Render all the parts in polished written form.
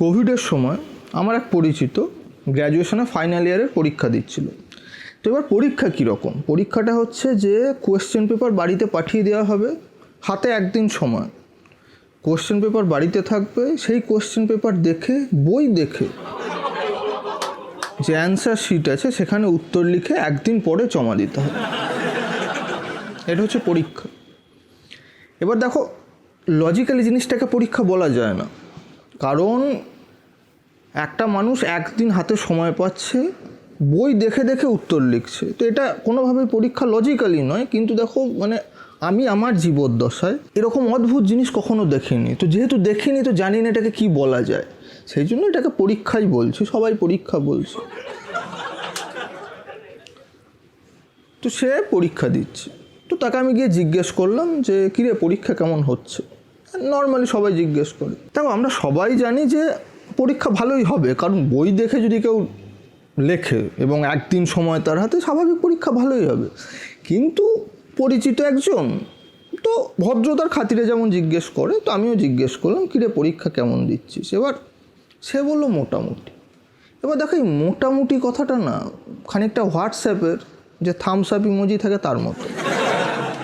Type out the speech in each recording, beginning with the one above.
কোভিডের সময় আমার এক পরিচিত গ্র্যাজুয়েশনে ফাইনাল ইয়ারের পরীক্ষা দিচ্ছিল। তো এবার পরীক্ষা কীরকম? পরীক্ষাটা হচ্ছে যে কোয়েশ্চেন পেপার বাড়িতে পাঠিয়ে দেওয়া হবে, হাতে একদিন সময়, কোয়েশ্চেন পেপার বাড়িতে থাকবে, সেই কোয়েশ্চেন পেপার দেখে বই দেখে যে অ্যান্সার শিট আছে সেখানে উত্তর লিখে একদিন পরে জমা দিতে হবে। এটা হচ্ছে পরীক্ষা। এবার দেখো, লজিক্যালি জিনিসটাকে পরীক্ষা বলা যায় না, কারণ একটা মানুষ একদিন হাতে সময় পাচ্ছে, বই দেখে দেখে উত্তর লিখছে, তো এটা কোনোভাবেই পরীক্ষা লজিক্যালি নয়। কিন্তু দেখো, মানে আমি আমার জীবদ্দশায় এরকম অদ্ভুত জিনিস কখনো দেখিনি, তো যেহেতু দেখিনি তো জানি না এটাকে কী বলা যায়, সেই জন্য এটাকে পরীক্ষাই বলছি, সবাই পরীক্ষা বলছে। তো সে পরীক্ষা দিচ্ছে, তো তাকে আমি গিয়ে জিজ্ঞেস করলাম যে কিরে পরীক্ষা কেমন হচ্ছে। নর্মালি সবাই জিজ্ঞেস করে। দেখো, আমরা সবাই জানি যে পরীক্ষা ভালোই হবে, কারণ বই দেখে যদি কেউ লেখে এবং একদিন সময় তার হাতে, স্বাভাবিক পরীক্ষা ভালোই হবে। কিন্তু পরিচিত একজন তো ভদ্রতার খাতিরে যেমন জিজ্ঞেস করে, তো আমিও জিজ্ঞেস করলাম কিরে পরীক্ষা কেমন দিচ্ছিস। এবার সে বললো মোটামুটি। এবার দেখো, এই মোটামুটি কথাটা না খানিকটা হোয়াটসঅ্যাপের যে থামস আপ ইমোজি থাকে তার মতো,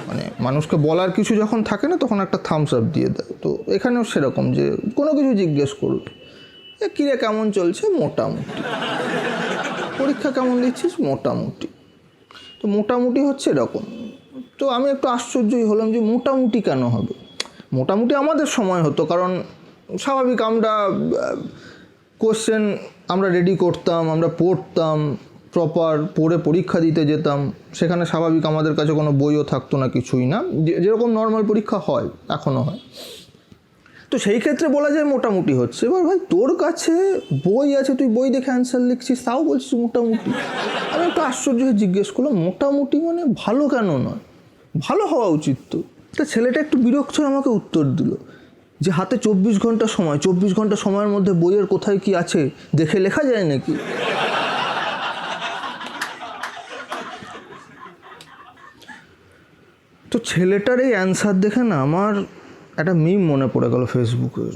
মানে মানুষকে বলার কিছু যখন থাকে না তখন একটা থামস আপ দিয়ে দেয়। তো এখানেও সেরকম, যে কোনো কিছু জিজ্ঞেস করুক, কিরে কেমন চলছে, মোটামুটি। পরীক্ষা কেমন দিচ্ছিস, মোটামুটি। তো মোটামুটি হচ্ছে এরকম। তো আমি একটু আশ্চর্যই হলাম যে মোটামুটি কেন হবে। মোটামুটি আমাদের সময় হতো, কারণ স্বাভাবিক আমরা কোশ্চেন আমরা রেডি করতাম, আমরা পড়তাম, প্রপার পড়ে পরীক্ষা দিতে যেতাম, সেখানে স্বাভাবিক আমাদের কাছে কোনো বইও থাকতো না, কিছুই না, যেরকম নর্মাল পরীক্ষা হয় এখনও হয়। তো সেই ক্ষেত্রে বলা যায় মোটামুটি হচ্ছে। এবার ভাই, তোর কাছে বই আছে, তুই বই দেখে অ্যান্সার লিখছিস, তাও বলছিস মোটামুটি। আমি একটু আশ্চর্য হয়ে জিজ্ঞেস করলাম মোটামুটি মানে ভালো কেন নয়, ভালো হওয়া উচিত তো। তা ছেলেটা একটু বিরক্ত হয়ে আমাকে উত্তর দিল যে হাতে 24 ঘন্টা সময়, 24 ঘন্টা সময়ের মধ্যে বইয়ের কোথায় কি আছে দেখে লেখা যায় নাকি? তো ছেলেটার এই অ্যান্সার দেখে না আমার একটা মিম মনে পড়ে গেল ফেসবুকের,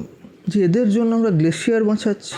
যে এদের জন্য আমরা গ্লেশিয়ার বাঁচাচ্ছি।